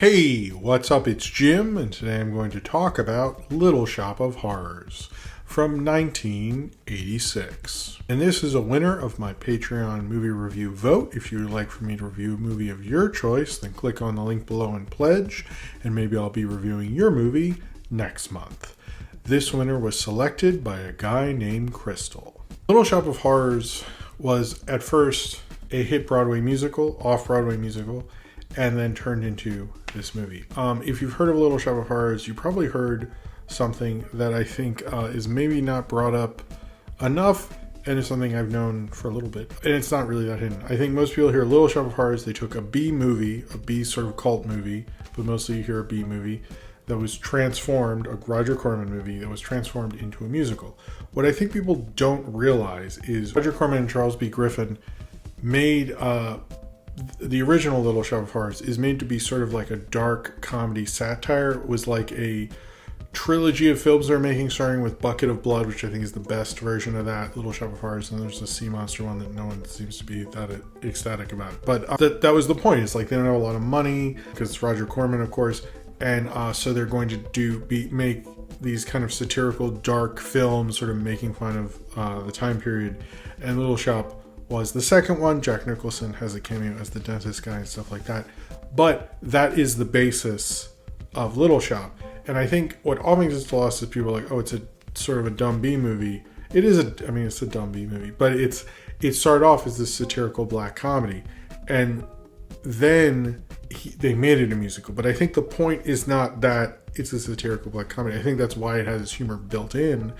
Hey, what's up? It's Jim, and today I'm going to talk about Little Shop of Horrors from 1986. And this is a winner of my Patreon movie review vote. If you would like for me to review a movie of your choice, then click on the link below and pledge, and maybe I'll be reviewing your movie next month. This winner was selected by a guy named Crystal. Little Shop of Horrors was at first a hit Broadway musical, off-Broadway musical, and then turned into this movie. If you've heard of Little Shop of Horrors, you probably heard something that I think is maybe not brought up enough, and it's something I've known for a little bit, and it's not really that hidden. I think most people hear Little Shop of Horrors, they took a B movie, a B sort of cult movie, but mostly you hear a B movie that was transformed, a Roger Corman movie that was transformed into a musical. What I think people don't realize is Roger Corman and Charles B. Griffin made the original Little Shop of Horrors is made to be sort of like a dark comedy satire. It was like a trilogy of films they're making, starting with Bucket of Blood, which I think is the best version of that, Little Shop of Horrors, and there's a sea monster one that no one seems to be that ecstatic about. But that was the point. It's like they don't have a lot of money, because it's Roger Corman, of course, and so they're going to make these kind of satirical, dark films, sort of making fun of the time period, and Little Shop was the second one. Jack Nicholson has a cameo as the dentist guy and stuff like that. But that is the basis of Little Shop. And I think what often gets lost is people are like, oh, it's a sort of a dumb B movie. It's a dumb B movie. But it started off as this satirical black comedy. And then they made it a musical. But I think the point is not that it's a satirical black comedy. I think that's why it has humor built in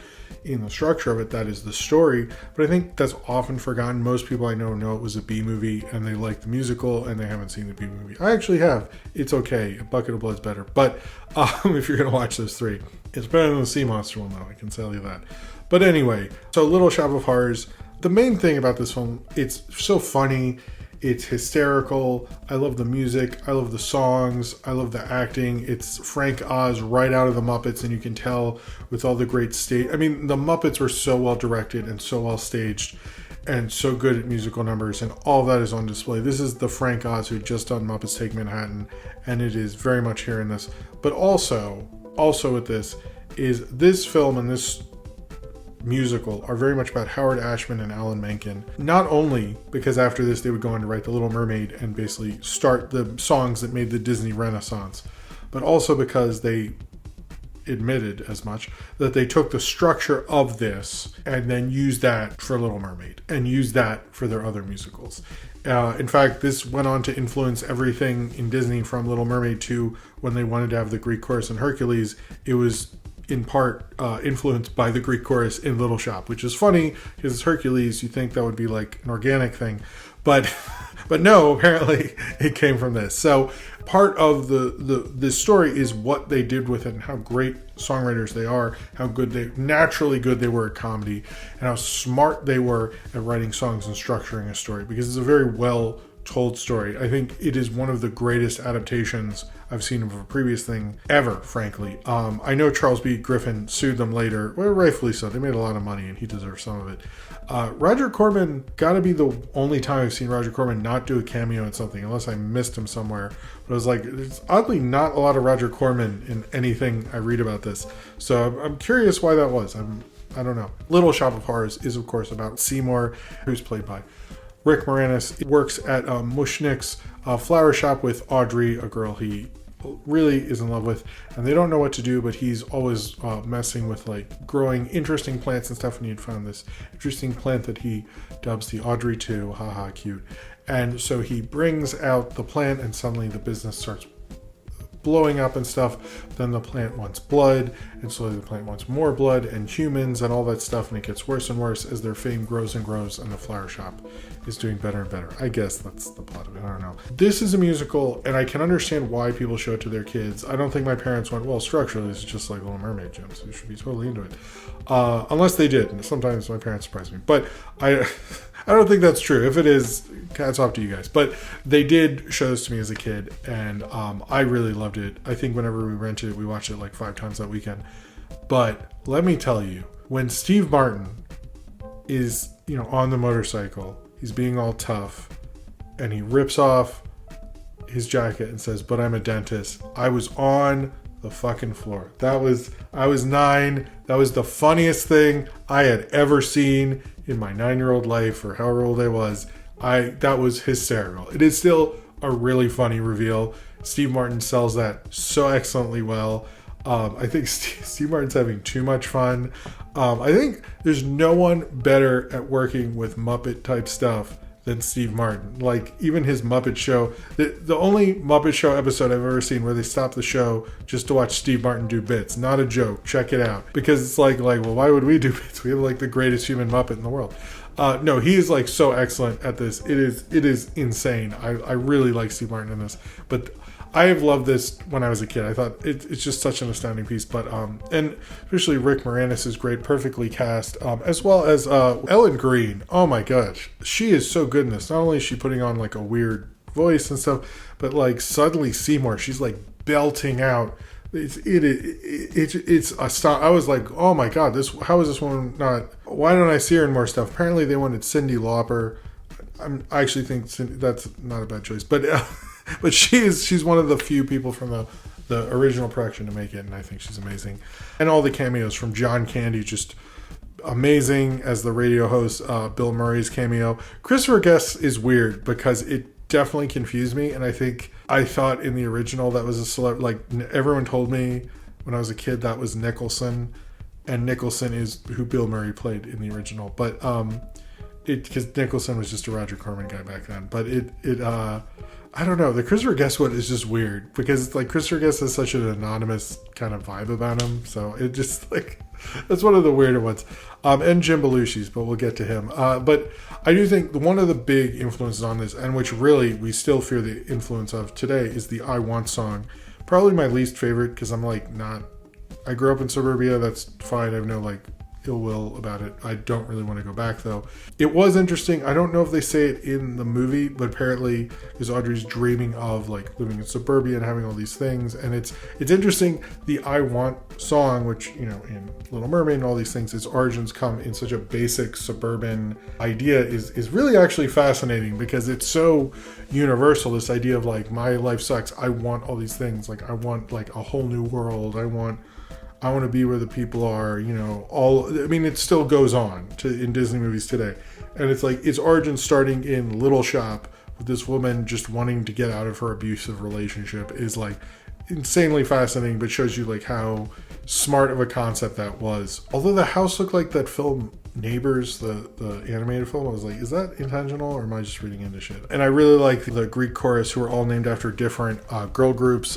the structure of it. That is the story. But I think that's often forgotten. Most people I know it was a B movie and they like the musical and they haven't seen the B movie. I actually have. It's okay. A Bucket of Blood's better. But if you're going to watch those three, it's better than the Sea Monster one, though. I can tell you that. But anyway, so Little Shop of Horrors. The main thing about this film, it's so funny. It's hysterical. I love the music. I love the songs. I love the acting. It's Frank Oz right out of the Muppets, and you can tell with all the great stage. I mean, the Muppets were so well directed and so well staged and so good at musical numbers, and all that is on display. This is the Frank Oz who just done Muppets Take Manhattan, and it is very much here in this. But also with this is this film and this musical are very much about Howard Ashman and Alan Menken. Not only because after this they would go on to write The Little Mermaid and basically start the songs that made the Disney Renaissance, but also because they admitted as much that they took the structure of this and then used that for Little Mermaid and used that for their other musicals. In fact, this went on to influence everything in Disney from Little Mermaid to when they wanted to have the Greek chorus in Hercules. It was in part influenced by the Greek chorus in Little Shop, which is funny because it's Hercules. You think that would be like an organic thing, but no, apparently it came from this. So part of the story is what they did with it and how great songwriters they are, how naturally good they were at comedy, and how smart they were at writing songs and structuring a story, because it's a very well told story. I think it is one of the greatest adaptations I've seen of a previous thing ever, frankly. I know Charles B. Griffin sued them later. Well, rightfully so. They made a lot of money and he deserves some of it. Roger Corman, gotta be the only time I've seen Roger Corman not do a cameo in something, unless I missed him somewhere. But I was like, there's oddly not a lot of Roger Corman in anything I read about this. So I'm curious why that was. I don't know. Little Shop of Horrors is, of course, about Seymour, who's played by Rick Moranis. Works at Mushnick's flower shop with Audrey, a girl he really is in love with, and they don't know what to do, but he's always messing with like growing interesting plants and stuff, and he had found this interesting plant that he dubs the Audrey 2, haha cute, and so he brings out the plant and suddenly the business starts blowing up and stuff. Then the plant wants blood, and slowly the plant wants more blood and humans and all that stuff, and it gets worse and worse as their fame grows and grows, and the flower shop is doing better and better. I guess that's the plot of it. I don't know. This is a musical, and I can understand why people show it to their kids. I don't think my parents went, well, structurally this is just like Little Mermaid, Jim, so you should be totally into it. Unless they did, and sometimes my parents surprise me. But I don't think that's true. If it is, hats off to you guys. But they did show this to me as a kid, and I really loved it. I think whenever we rented it, we watched it like 5 times that weekend. But let me tell you, when Steve Martin is, on the motorcycle, he's being all tough, and he rips off his jacket and says, "But I'm a dentist," I was on the fucking floor. I was 9. That was the funniest thing I had ever seen in my 9-year-old life, or however old I was. That was hysterical. It is still a really funny reveal. Steve Martin sells that so excellently well. I think Steve Martin's having too much fun. I think there's no one better at working with Muppet type stuff than Steve Martin. Like, even his Muppet Show, the only Muppet Show episode I've ever seen where they stop the show just to watch Steve Martin do bits. Not a joke. Check it out. Because it's like, well, why would we do bits? We have like the greatest human Muppet in the world. No, he is like so excellent at this. It is insane. I really like Steve Martin in this. But I have loved this when I was a kid. I thought it's just such an astounding piece. But and especially Rick Moranis is great, perfectly cast, as well as Ellen Greene. Oh my gosh, she is so good in this. Not only is she putting on like a weird voice and stuff, but like suddenly Seymour, she's like belting out. It's a stop. I was like, oh my god, how is this woman not? Why don't I see her in more stuff? Apparently they wanted Cyndi Lauper. I actually think that's not a bad choice, but she's one of the few people from the original production to make it, and I think she's amazing. And all the cameos from John Candy, just amazing as the radio host. Bill Murray's cameo. Christopher Guest is weird because it definitely confused me, and I thought in the original that was a celebrity. Like, everyone told me when I was a kid that was Nicholson, and Nicholson is who Bill Murray played in the original. But because Nicholson was just a Roger Corman guy back then. But I don't know. The Christopher Guest one is just weird because it's like Christopher Guest has such an anonymous kind of vibe about him. So it just like, that's one of the weirder ones. And Jim Belushi's, but we'll get to him. But I do think one of the big influences on this, and which really we still feel the influence of today, is the I Want song. Probably my least favorite because I'm like I grew up in suburbia. That's fine. I have no like ill will about it. I don't really want to go back though. It was interesting. I don't know if they say it in the movie, but apparently because Audrey's dreaming of like living in suburbia and having all these things, and it's interesting. The I Want song, which in Little Mermaid and all these things, its origins come in such a basic suburban idea, is really actually fascinating because it's so universal. This idea of like, my life sucks, I want all these things, like I want like a whole new world, I want to be where the people are, it still goes on in Disney movies today. And it's like, its origin starting in Little Shop with this woman just wanting to get out of her abusive relationship is like insanely fascinating, but shows you like how smart of a concept that was. Although the house looked like that film Neighbors, the animated film, I was like, is that intentional or am I just reading into shit? And I really like the Greek chorus, who are all named after different girl groups,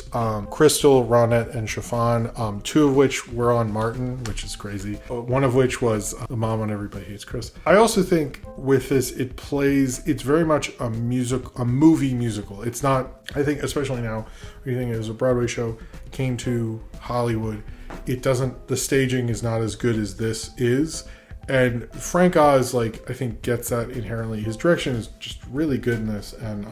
Crystal, Ronette, and Chiffon, 2 of which were on Martin, which is crazy. One of which was the mom on Everybody Hates Chris. I also think with this, it's very much a movie musical. It's not, I think, especially now, when you think it was a Broadway show, came to Hollywood, the staging is not as good as this is. And Frank Oz, I think, gets that inherently. His direction is just really good in this. And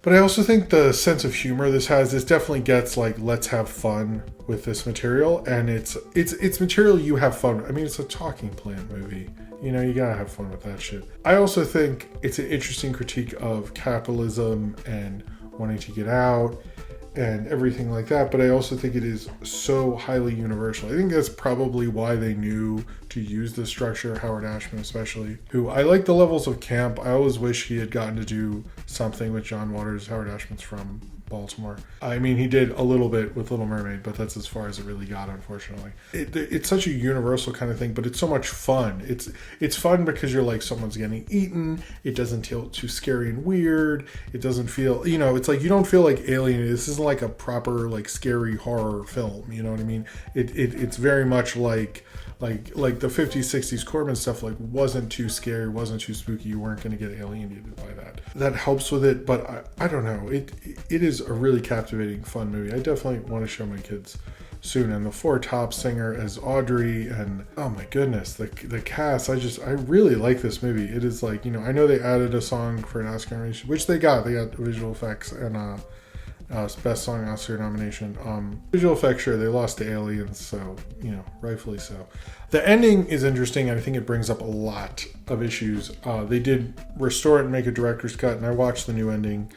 but I also think the sense of humor this definitely gets let's have fun with this material. And it's material you have fun with. I mean, it's a talking plant movie. You gotta have fun with that shit. I also think it's an interesting critique of capitalism and wanting to get out and everything like that, but I also think it is so highly universal. I think that's probably why they knew to use this structure, Howard Ashman especially, who I like the levels of camp. I always wish he had gotten to do something with John Waters. Howard Ashman's from Baltimore. I mean, he did a little bit with Little Mermaid, but that's as far as it really got, unfortunately. It's such a universal kind of thing, but it's so much fun. It's fun because you're like, someone's getting eaten. It doesn't feel too scary and weird. It doesn't feel, it's like you don't feel like alienated. This isn't like a proper scary horror film. You know what I mean? It's very much like the 50s, 60s Corman stuff wasn't too scary, wasn't too spooky. You weren't going to get alienated by that. That helps with it, but I don't know. It is a really captivating, fun movie. I definitely want to show my kids soon. And the 4 top singer as Audrey, and oh my goodness, the cast. I really like this movie. It is I know they added a song for an Oscar nomination, which they got visual effects and best song Oscar nomination. Visual effects, sure, they lost to Aliens, so rightfully so. The ending is interesting, and I think it brings up a lot of issues. They did restore it and make a director's cut, and I watched the new ending.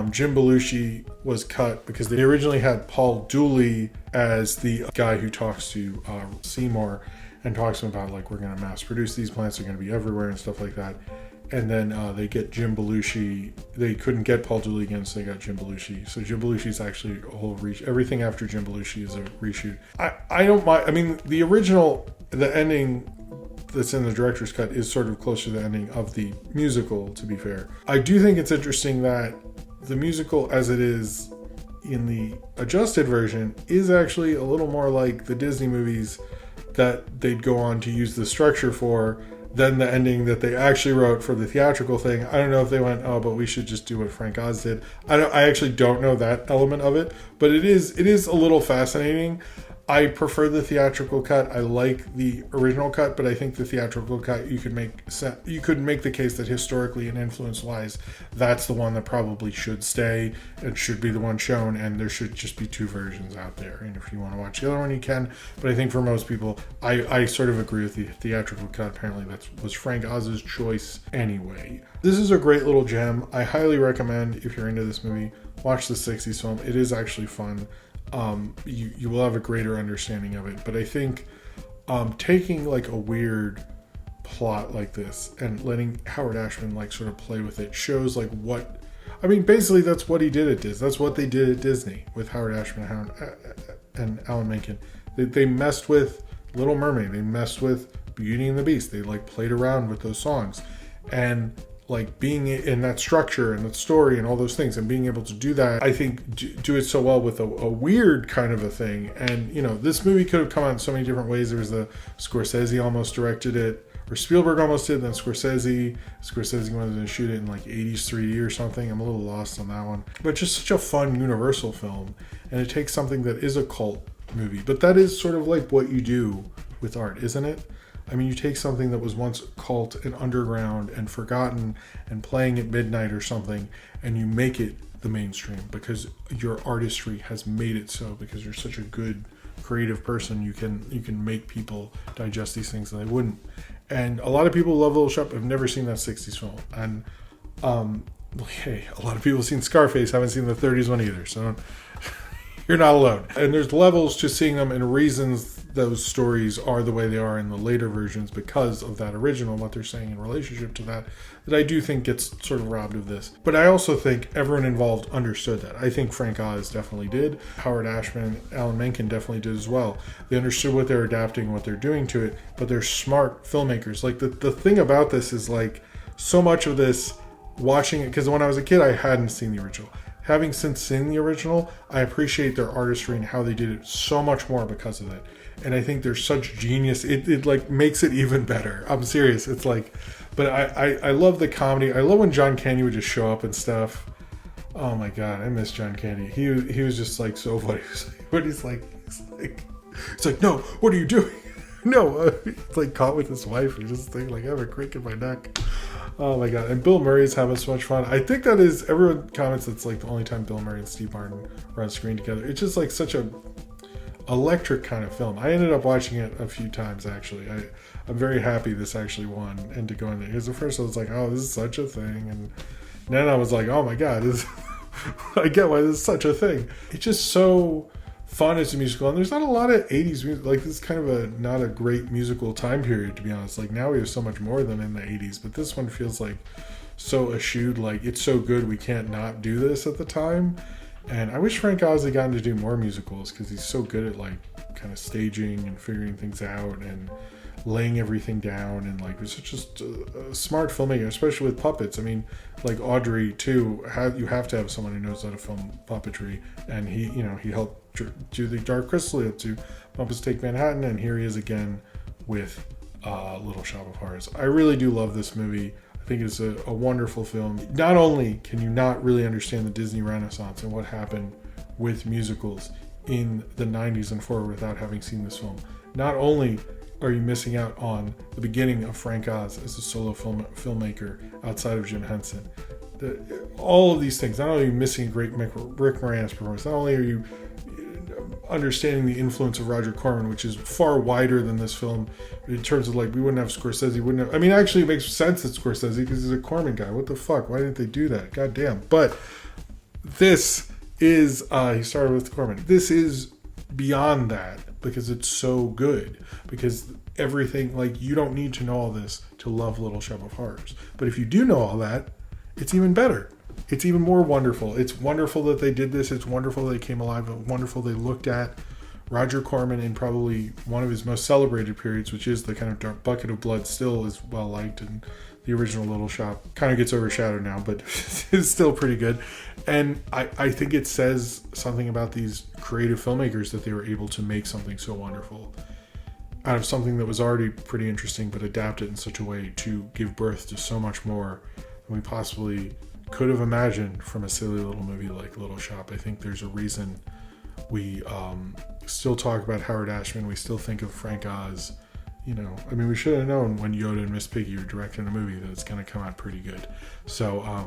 Jim Belushi was cut because they originally had Paul Dooley as the guy who talks to Seymour and talks to him about, like, we're going to mass produce these plants, they're going to be everywhere and stuff like that. And then they get Jim Belushi. They couldn't get Paul Dooley again, so they got Jim Belushi. So Jim Belushi's actually a whole everything after Jim Belushi is a reshoot. I don't mind. I mean, the original, the ending that's in the director's cut is sort of closer to the ending of the musical, to be fair. I do think it's interesting that the musical as it is in the adjusted version is actually a little more like the Disney movies that they'd go on to use the structure for than the ending that they actually wrote for the theatrical thing. I don't know if they went, oh, but we should just do what Frank Oz did. I actually don't know that element of it, but it is a little fascinating. I prefer the theatrical cut. I like the original cut, but I think the theatrical cut, you could make the case that historically and influence-wise, that's the one that probably should stay and should be the one shown, and there should just be two versions out there. And if you want to watch the other one, you can. But I think for most people, I sort of agree with the theatrical cut. Apparently that was Frank Oz's choice anyway. This is a great little gem. I highly recommend, if you're into this movie, watch the 60s film. It is actually fun. You will have a greater understanding of it. But I think taking like a weird plot like this and letting Howard Ashman like sort of play with it shows like what, I mean, basically that's what he did at Disney. That's what they did at Disney with Howard Ashman and Alan Menken. They messed with Little Mermaid. They messed with Beauty and the Beast. They like played around with those songs, and like being in that structure and that story and all those things and being able to do that, I think do it so well with a weird kind of a thing. And, you know, this movie could have come out in so many different ways. There was the Scorsese almost directed it, or Spielberg almost did, then Scorsese wanted to shoot it in like 80s 3D or something. I'm a little lost on that one. But just such a fun Universal film. And it takes something that is a cult movie. But that is sort of like what you do with art, isn't it? I mean, you take something that was once cult and underground and forgotten and playing at midnight or something, and you make it the mainstream because your artistry has made it so, because you're such a good creative person. You can make people digest these things and they wouldn't. And a lot of people who love Little Shop have never seen that 60s film. And hey, a lot of people have seen Scarface, haven't seen the 30s one either. So you're not alone. And there's levels to seeing them and reasons those stories are the way they are in the later versions because of that original, what they're saying in relationship to that I do think gets sort of robbed of this. But I also think everyone involved understood that. I think Frank Oz definitely did. Howard Ashman, Alan Menken definitely did as well. They understood what they're adapting, what they're doing to it, but they're smart filmmakers. Like the thing about this is like so much of this, watching it, because when I was a kid, I hadn't seen the original. Having since seen the original, I appreciate their artistry and how they did it so much more because of it. And I think they're such genius. It like makes it even better. I'm serious. It's like, but I love the comedy. I love when John Candy would just show up and stuff. Oh my God, I miss John Candy. He was just like so funny. But he's like, no, what are you doing? No, it's like caught with his wife and just think like I have a crick in my neck. Oh my God. And Bill Murray's having so much fun. I think that is, everyone comments that's like the only time Bill Murray and Steve Martin are on screen together. It's just like such a electric kind of film. I ended up watching it a few times actually. I'm very happy this actually won and to go in there. Because at first I was like, oh, this is such a thing. And then I was like, oh my God, I get why this is such a thing. It's just so fun as a musical. And there's not a lot of 80s music. Like this is kind of not a great musical time period, to be honest. Like now we have so much more than in the 80s. But this one feels like so eschewed. Like it's so good we can't not do this at the time. And I wish Frank Oz had gotten to do more musicals because he's so good at like kind of staging and figuring things out and laying everything down, and like was just a smart filmmaker, especially with puppets. I mean, like Audrey too. You have to have someone who knows how to film puppetry, and he helped do the Dark Crystal to Muppets Take Manhattan, and here he is again with Little Shop of Horrors. I really do love this movie. I think it's a wonderful film. Not only can you not really understand the Disney Renaissance and what happened with musicals in the 90s and forward without having seen this film, not only are you missing out on the beginning of Frank Oz as a solo filmmaker outside of Jim Henson, all of these things, not only are you missing a great Rick Moranis performance, not only are you understanding the influence of Roger Corman, which is far wider than this film in terms of like we wouldn't have Scorsese, I mean actually it makes sense that Scorsese, because he's a Corman guy. What the fuck, why didn't they do that? God damn. But This is, he started with Corman. This is beyond that because it's so good. Because everything, like, you don't need to know all this to love Little Shop of Horrors. But if you do know all that, it's even better. It's even more wonderful. It's wonderful that they did this. It's wonderful they came alive. It's wonderful they looked at Roger Corman in probably one of his most celebrated periods, which is the kind of Dark Bucket of Blood, still is well liked, and the original Little Shop kind of gets overshadowed now, but it's still pretty good. And I think it says something about these creative filmmakers that they were able to make something so wonderful out of something that was already pretty interesting, but adapt it in such a way to give birth to so much more than we possibly could have imagined from a silly little movie like Little Shop. I think there's a reason we still talk about Howard Ashman. We still think of Frank Oz. You know, I mean, we should have known when Yoda and Miss Piggy were directing a movie that it's going to come out pretty good. So,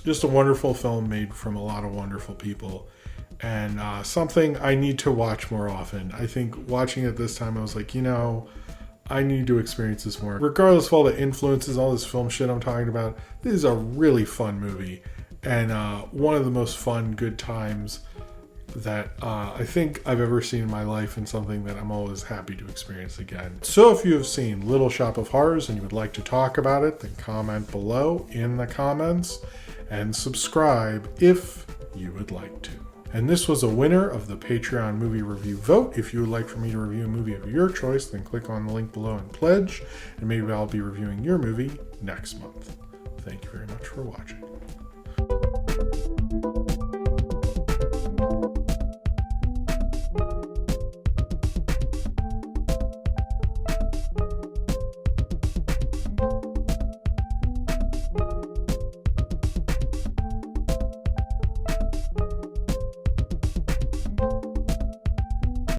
just a wonderful film made from a lot of wonderful people, and something I need to watch more often. I think watching it this time, I was like, you know, I need to experience this more. Regardless of all the influences, all this film shit I'm talking about, this is a really fun movie, and one of the most fun, good times that I think I've ever seen in my life, and something that I'm always happy to experience again. So if you have seen Little Shop of Horrors and you would like to talk about it, then comment below in the comments and subscribe if you would like to. And this was a winner of the Patreon movie review vote. If you would like for me to review a movie of your choice, then click on the link below and pledge, and maybe I'll be reviewing your movie next month. Thank you very much for watching.